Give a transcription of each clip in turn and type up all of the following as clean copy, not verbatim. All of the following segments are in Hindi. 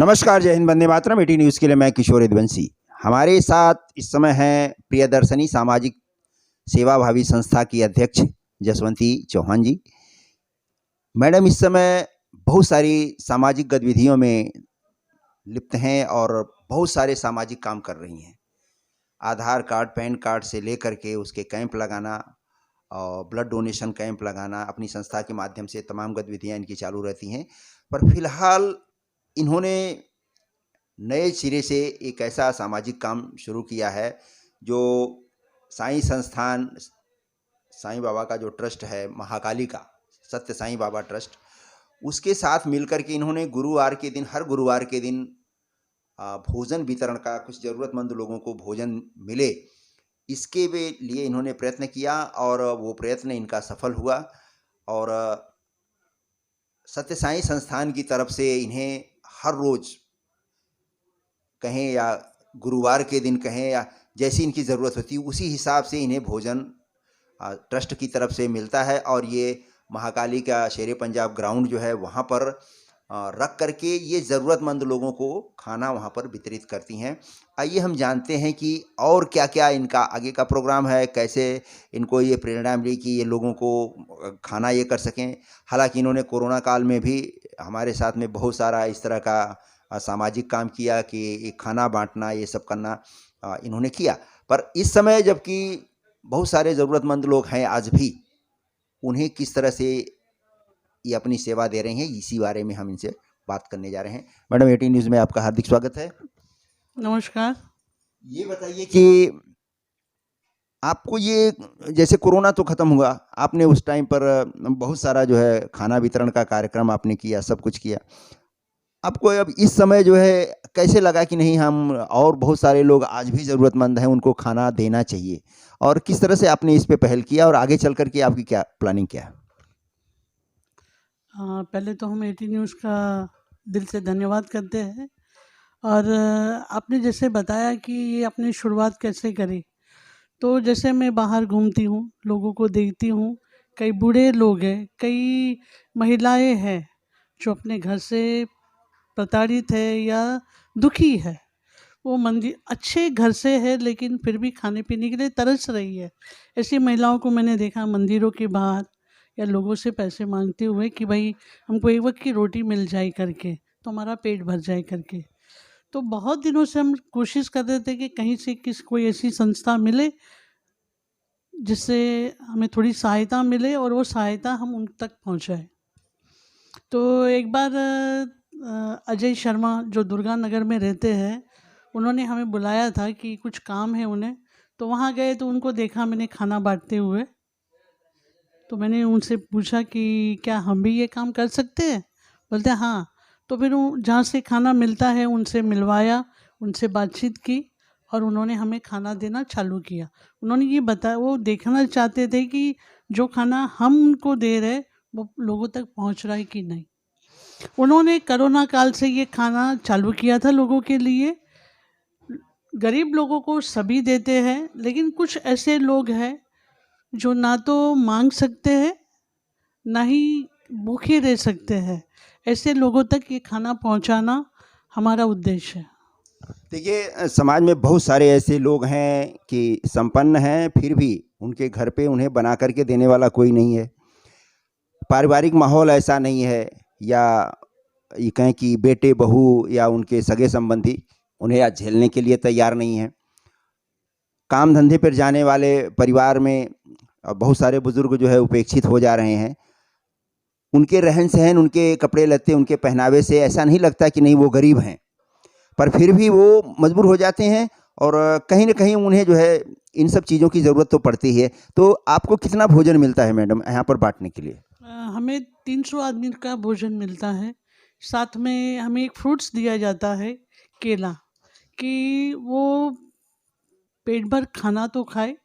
नमस्कार, जय हिंद, वंदे मातरम। 18 न्यूज़ के लिए मैं किशोर यदुवंशी। हमारे साथ इस समय हैं प्रियदर्शनी सामाजिक सेवाभावी संस्था की अध्यक्ष जसवंती चौहान जी। मैडम इस समय बहुत सारी सामाजिक गतिविधियों में लिप्त हैं और बहुत सारे सामाजिक काम कर रही हैं। आधार कार्ड, पैन कार्ड से लेकर के उसके कैंप लगाना और ब्लड डोनेशन कैंप लगाना, अपनी संस्था के माध्यम से तमाम गतिविधियाँ इनकी चालू रहती हैं। पर फिलहाल इन्होंने नए सिरे से एक ऐसा सामाजिक काम शुरू किया है जो साईं संस्थान, साईं बाबा का जो ट्रस्ट है, महाकाली का सत्य साईं बाबा ट्रस्ट, उसके साथ मिलकर के इन्होंने गुरुवार के दिन, हर गुरुवार के दिन भोजन वितरण का, कुछ ज़रूरतमंद लोगों को भोजन मिले, इसके लिए इन्होंने प्रयत्न किया और वो प्रयत्न इनका सफल हुआ। और सत्य साईं संस्थान की तरफ से इन्हें हर रोज़ कहें या गुरुवार के दिन कहें या जैसी इनकी ज़रूरत होती है उसी हिसाब से इन्हें भोजन ट्रस्ट की तरफ से मिलता है। और ये महाकाली का शेरे पंजाब ग्राउंड जो है वहाँ पर रख करके ये ज़रूरतमंद लोगों को खाना वहाँ पर वितरित करती हैं। आइए हम जानते हैं कि और क्या क्या इनका आगे का प्रोग्राम है, कैसे इनको ये प्रेरणा मिली कि ये लोगों को खाना ये कर सकें। हालांकि इन्होंने कोरोना काल में भी हमारे साथ में बहुत सारा इस तरह का सामाजिक काम किया कि खाना बांटना, ये सब करना इन्होंने किया। पर इस समय जबकि बहुत सारे ज़रूरतमंद लोग हैं आज भी, उन्हें किस तरह से ये अपनी सेवा दे रहे हैं, इसी बारे में हम इनसे बात करने जा रहे हैं। मैडम 18 न्यूज़ में आपका हार्दिक स्वागत है। नमस्कार। ये बताइए कि आपको ये, जैसे कोरोना तो ख़त्म हुआ, आपने उस टाइम पर बहुत सारा जो है खाना वितरण का कार्यक्रम आपने किया, सब कुछ किया। आपको अब इस समय जो है कैसे लगा कि नहीं, हम और बहुत सारे लोग आज भी ज़रूरतमंद हैं, उनको खाना देना चाहिए, और किस तरह से आपने इस पे पहल किया और आगे चल कर के आपकी क्या प्लानिंग क्या है? पहले तो हम 18 न्यूज़ का दिल से धन्यवाद करते हैं। और आपने जैसे बताया कि ये अपनी शुरुआत कैसे करी, तो जैसे मैं बाहर घूमती हूँ, लोगों को देखती हूँ, कई बूढ़े लोग हैं, कई महिलाएं हैं जो अपने घर से प्रताड़ित है या दुखी है। वो मंदिर अच्छे घर से है लेकिन फिर भी खाने पीने के लिए तरस रही है। ऐसी महिलाओं को मैंने देखा मंदिरों के बाहर या लोगों से पैसे मांगते हुए कि भाई हमको एक वक्त की रोटी मिल जाए करके, तो हमारा पेट भर जाए करके। तो बहुत दिनों से हम कोशिश कर रहे थे कि कहीं से कोई ऐसी संस्था मिले जिससे हमें थोड़ी सहायता मिले और वो सहायता हम उन तक पहुंचाए। तो एक बार अजय शर्मा जो दुर्गा नगर में रहते हैं, उन्होंने हमें बुलाया था कि कुछ काम है उन्हें, तो वहाँ गए तो उनको देखा मैंने खाना बांटते हुए। तो मैंने उनसे पूछा कि क्या हम भी ये काम कर सकते हैं? बोलते हाँ। तो फिर जहाँ से खाना मिलता है उनसे मिलवाया, उनसे बातचीत की और उन्होंने हमें खाना देना चालू किया। उन्होंने ये बताया, वो देखना चाहते थे कि जो खाना हम उनको दे रहे वो लोगों तक पहुँच रहा है कि नहीं। उन्होंने कोरोना काल से ये खाना चालू किया था लोगों के लिए। गरीब लोगों को सभी देते हैं, लेकिन कुछ ऐसे लोग हैं जो ना तो मांग सकते हैं ना ही भूखे रह सकते हैं। ऐसे लोगों तक ये खाना पहुंचाना हमारा उद्देश्य है। देखिए, समाज में बहुत सारे ऐसे लोग हैं कि संपन्न हैं, फिर भी उनके घर पे उन्हें बना करके देने वाला कोई नहीं है। पारिवारिक माहौल ऐसा नहीं है, या ये कहें कि बेटे बहू या उनके सगे संबंधी उन्हें आज झेलने के लिए तैयार नहीं हैं। काम धंधे पर जाने वाले परिवार में बहुत सारे बुजुर्ग जो है उपेक्षित हो जा रहे हैं। उनके रहन सहन, उनके कपड़े लत्ते, उनके पहनावे से ऐसा नहीं लगता कि नहीं वो गरीब हैं, पर फिर भी वो मजबूर हो जाते हैं और कहीं ना कहीं उन्हें जो है इन सब चीज़ों की ज़रूरत तो पड़ती है। तो आपको कितना भोजन मिलता है मैडम यहाँ पर बांटने के लिए? हमें 300 आदमी का भोजन मिलता है। साथ में हमें एक फ्रूट्स दिया जाता है, केला, कि वो पेट भर खाना तो खाए,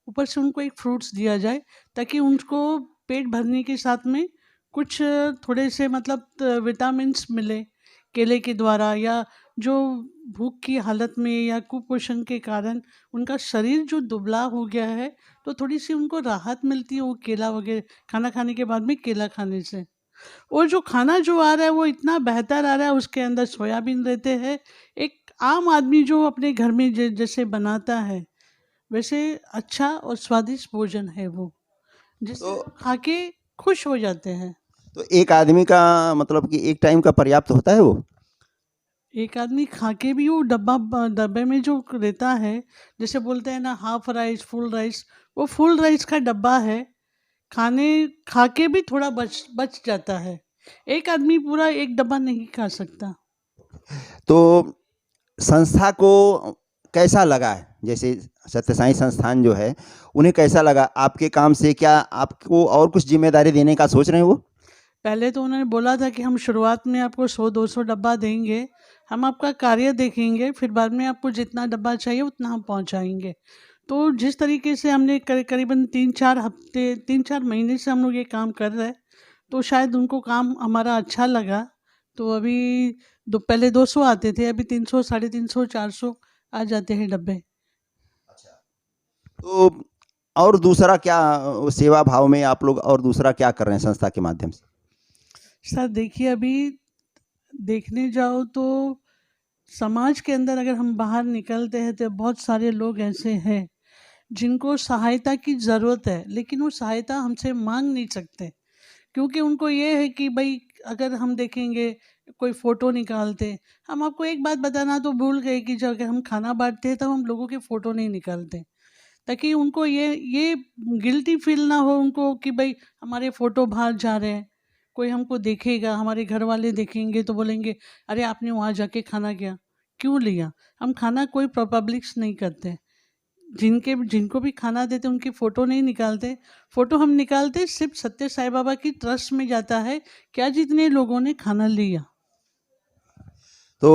ऊपर से उनको एक फ्रूट्स दिया जाए ताकि उनको पेट भरने के साथ में कुछ थोड़े से मतलब विटामिन्स मिले केले के द्वारा, या जो भूख की हालत में या कुपोषण के कारण उनका शरीर जो दुबला हो गया है, तो थोड़ी सी उनको राहत मिलती है वो केला वगैरह खाना खाने के बाद में, केला खाने से। वो जो खाना जो आ रहा है वो इतना बेहतर आ रहा है, उसके अंदर सोयाबीन रहते हैं। एक आम आदमी जो अपने घर में जैसे बनाता है वैसे अच्छा और स्वादिष्ट भोजन है वो, जिससे तो लोग खा के खुश हो जाते हैं। तो एक आदमी का मतलब कि एक टाइम का पर्याप्त होता है वो? एक आदमी खा के भी वो डब्बे में जो रहता है, जैसे बोलते हैं ना हाफ राइस फुल राइस, वो फुल राइस का डब्बा है। खाने खा के भी थोड़ा बच बच जाता है। एक आदमी पूरा एक डब्बा नहीं खा सकता। तो संस्था को कैसा लगा है? जैसे सत्य साई संस्थान जो है, उन्हें कैसा लगा आपके काम से? क्या आपको और कुछ ज़िम्मेदारी देने का सोच रहे हैं वो? पहले तो उन्होंने बोला था कि हम शुरुआत में आपको 100-200 डब्बा देंगे, हम आपका कार्य देखेंगे, फिर बाद में आपको जितना डब्बा चाहिए उतना हम पहुँचाएँगे। तो जिस तरीके से हमने करीबन 3-4 हफ्ते 3-4 महीने से हम लोग ये काम कर रहे हैं, तो शायद उनको काम हमारा अच्छा लगा। तो अभी पहले 200 आते थे, अभी 300, साढ़े 300, 400 आ जाते हैं डब्बे। तो और दूसरा क्या सेवा भाव में आप लोग और दूसरा क्या कर रहे हैं संस्था के माध्यम से? सर देखिए, अभी देखने जाओ तो समाज के अंदर अगर हम बाहर निकलते हैं तो बहुत सारे लोग ऐसे हैं जिनको सहायता की ज़रूरत है, लेकिन वो सहायता हमसे मांग नहीं सकते, क्योंकि उनको ये है कि भाई अगर हम देखेंगे कोई फ़ोटो निकालते, हम आपको एक बात बताना तो भूल गए कि जब अगर हम खाना बांटते हैं तब हम लोगों के फ़ोटो नहीं निकालते, ताकि उनको ये गिल्टी फील ना हो उनको कि भाई हमारे फ़ोटो बाहर जा रहे हैं, कोई हमको देखेगा, हमारे घर वाले देखेंगे तो बोलेंगे अरे आपने वहाँ जाके खाना क्या क्यों लिया। हम खाना कोई पब्लिक्स नहीं करते, जिनको भी खाना देते उनकी फ़ोटो नहीं निकालते। फ़ोटो हम निकालते सिर्फ सत्य साई बाबा की ट्रस्ट में जाता है, क्या जितने लोगों ने खाना लिया। तो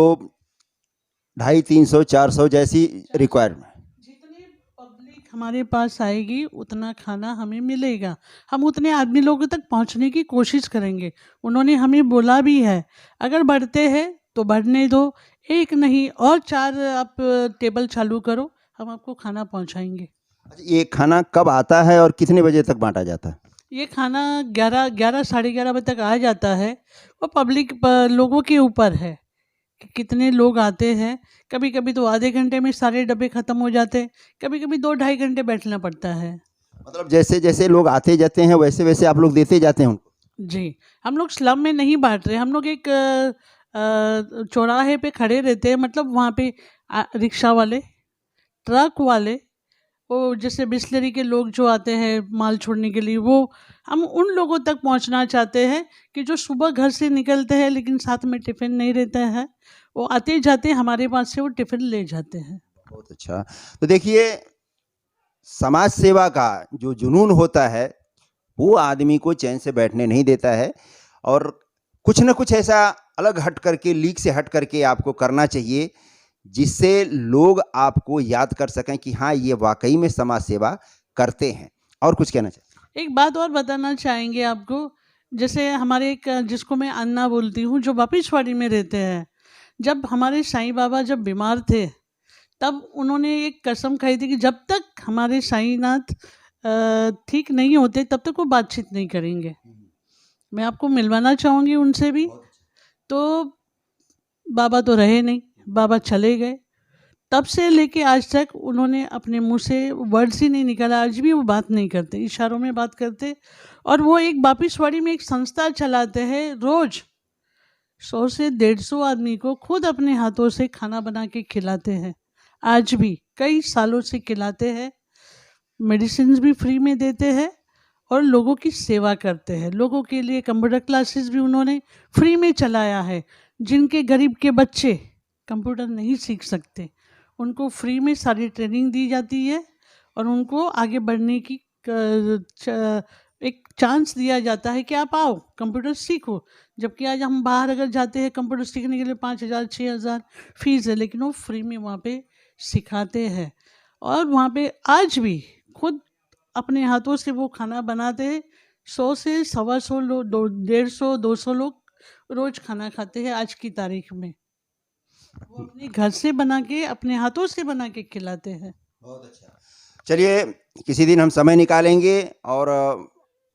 250, 300, 400 जैसी रिक्वायरमेंट। जितने पब्लिक हमारे पास आएगी उतना खाना हमें मिलेगा, हम उतने आदमी लोगों तक पहुंचने की कोशिश करेंगे। उन्होंने हमें बोला भी है अगर बढ़ते हैं तो बढ़ने दो, एक नहीं और 4 आप टेबल चालू करो, हम आपको खाना पहुंचाएंगे। अच्छा, ये खाना कब आता है और कितने बजे तक बाँटा जाता है? ये खाना 11 साढ़े 11 बजे तक आ जाता है। वो लोगों के ऊपर है कि कितने लोग आते हैं। कभी कभी तो आधे घंटे में सारे डब्बे ख़त्म हो जाते हैं, कभी कभी 2 ढाई घंटे बैठना पड़ता है। मतलब जैसे-जैसे लोग आते जाते हैं वैसे-वैसे आप लोग देते जाते हैं उनको? जी, हम लोग स्लम में नहीं बाँट रहे, हम लोग एक चौराहे पे खड़े रहते हैं, मतलब वहाँ पे रिक्शा वाले, ट्रक वाले, वो जैसे बिसलेरी के लोग जो आते हैं माल छोड़ने के लिए, वो हम उन लोगों तक पहुंचना चाहते हैं कि जो सुबह घर से निकलते हैं लेकिन साथ में टिफ़िन नहीं रहता है, वो आते जाते हमारे पास से वो टिफ़िन ले जाते हैं। बहुत अच्छा। तो देखिए, समाज सेवा का जो जुनून होता है, वो आदमी को चैन से बैठने नहीं देता है और कुछ न कुछ ऐसा अलग हट करके, लीक से हट करके आपको करना चाहिए, जिससे लोग आपको याद कर सकें कि हाँ, ये वाक़ई में समाज सेवा करते हैं। और कुछ कहना चाहिए? एक बात और बताना चाहेंगे आपको, जैसे हमारे एक जिसको मैं अन्ना बोलती हूँ, जो वापिसवाड़ी में रहते हैं, जब हमारे साईं बाबा जब बीमार थे, तब उन्होंने एक कसम खाई थी कि जब तक हमारे साईंनाथ ठीक नहीं होते तब तक वो बातचीत नहीं करेंगे। मैं आपको मिलवाना चाहूँगी उनसे भी। तो बाबा तो रहे नहीं, बाबा चले गए। तब से लेके आज तक उन्होंने अपने मुँह से वर्ड्स ही नहीं निकाला, आज भी वो बात नहीं करते, इशारों में बात करते। और वो एक बापिसवाड़ी में एक संस्था चलाते हैं, रोज़ 100 से 150 आदमी को खुद अपने हाथों से खाना बना के खिलाते हैं। आज भी कई सालों से खिलाते हैं, मेडिसिन्स भी फ्री में देते हैं और लोगों की सेवा करते हैं। लोगों के लिए कंप्यूटर क्लासेस भी उन्होंने फ्री में चलाया है। जिनके गरीब के बच्चे कंप्यूटर नहीं सीख सकते, उनको फ्री में सारी ट्रेनिंग दी जाती है और उनको आगे बढ़ने की एक चांस दिया जाता है कि आप आओ कंप्यूटर सीखो। जबकि आज हम बाहर अगर जाते हैं कंप्यूटर सीखने के लिए 5,000 6,000 फीस है, लेकिन वो फ्री में वहाँ पे सिखाते हैं। और वहाँ पे आज भी खुद अपने हाथों से वो खाना बनाते हैं। 100 से 125 लोग, 150 200 लोग रोज़ खाना खाते हैं आज की तारीख में। वो अपने घर से बना के, अपने हाथों से बना के खिलाते हैं। बहुत अच्छा। चलिए, किसी दिन हम समय निकालेंगे और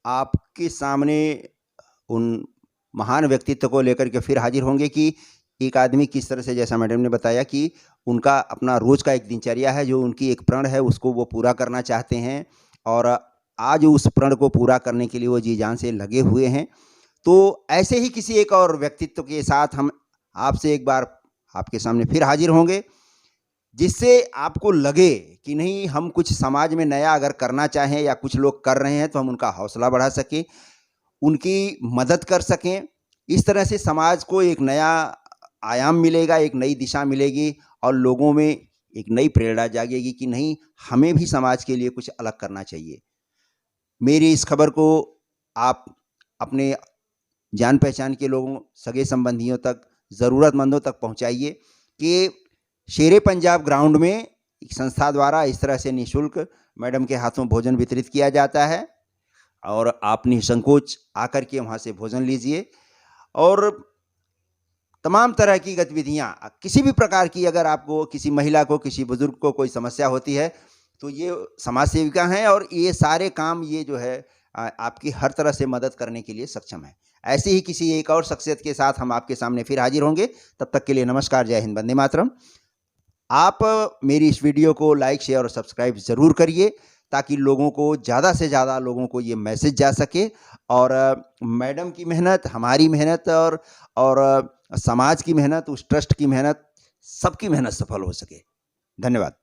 आपके सामने उन महान व्यक्तित्व को लेकर के फिर हाजिर होंगे कि एक आदमी किस तरह से, जैसा मैडम ने बताया कि उनका अपना रोज का एक दिनचर्या है, जो उनकी एक प्रण है उसको वो पूरा करना चाहते हैं और आज उस प्रण को पूरा करने के लिए वो जी जान से लगे हुए हैं। तो ऐसे ही किसी एक और व्यक्तित्व के साथ हम आपसे एक बार आपके सामने फिर हाजिर होंगे, जिससे आपको लगे कि नहीं, हम कुछ समाज में नया अगर करना चाहें या कुछ लोग कर रहे हैं तो हम उनका हौसला बढ़ा सकें, उनकी मदद कर सकें। इस तरह से समाज को एक नया आयाम मिलेगा, एक नई दिशा मिलेगी और लोगों में एक नई प्रेरणा जागेगी कि नहीं, हमें भी समाज के लिए कुछ अलग करना चाहिए। मेरी इस खबर को आप अपने जान पहचान के लोगों, सगे संबंधियों तक, ज़रूरतमंदों तक पहुंचाइए कि शेरे पंजाब ग्राउंड में एक संस्था द्वारा इस तरह से निःशुल्क मैडम के हाथों भोजन वितरित किया जाता है और आप निसंकोच आकर के वहाँ से भोजन लीजिए। और तमाम तरह की गतिविधियाँ, किसी भी प्रकार की, अगर आपको किसी महिला को, किसी बुजुर्ग को कोई समस्या होती है तो ये समाज सेविका हैं और ये सारे काम, ये जो है आपकी हर तरह से मदद करने के लिए सक्षम है। ऐसे ही किसी एक और शख्सियत के साथ हम आपके सामने फिर हाजिर होंगे। तब तक के लिए नमस्कार, जय हिंद, वंदे मातरम। आप मेरी इस वीडियो को लाइक, शेयर और सब्सक्राइब ज़रूर करिए ताकि लोगों को, ज़्यादा से ज़्यादा लोगों को ये मैसेज जा सके और मैडम की मेहनत, हमारी मेहनत और समाज की मेहनत, उस ट्रस्ट की मेहनत, सबकी मेहनत सफल हो सके। धन्यवाद।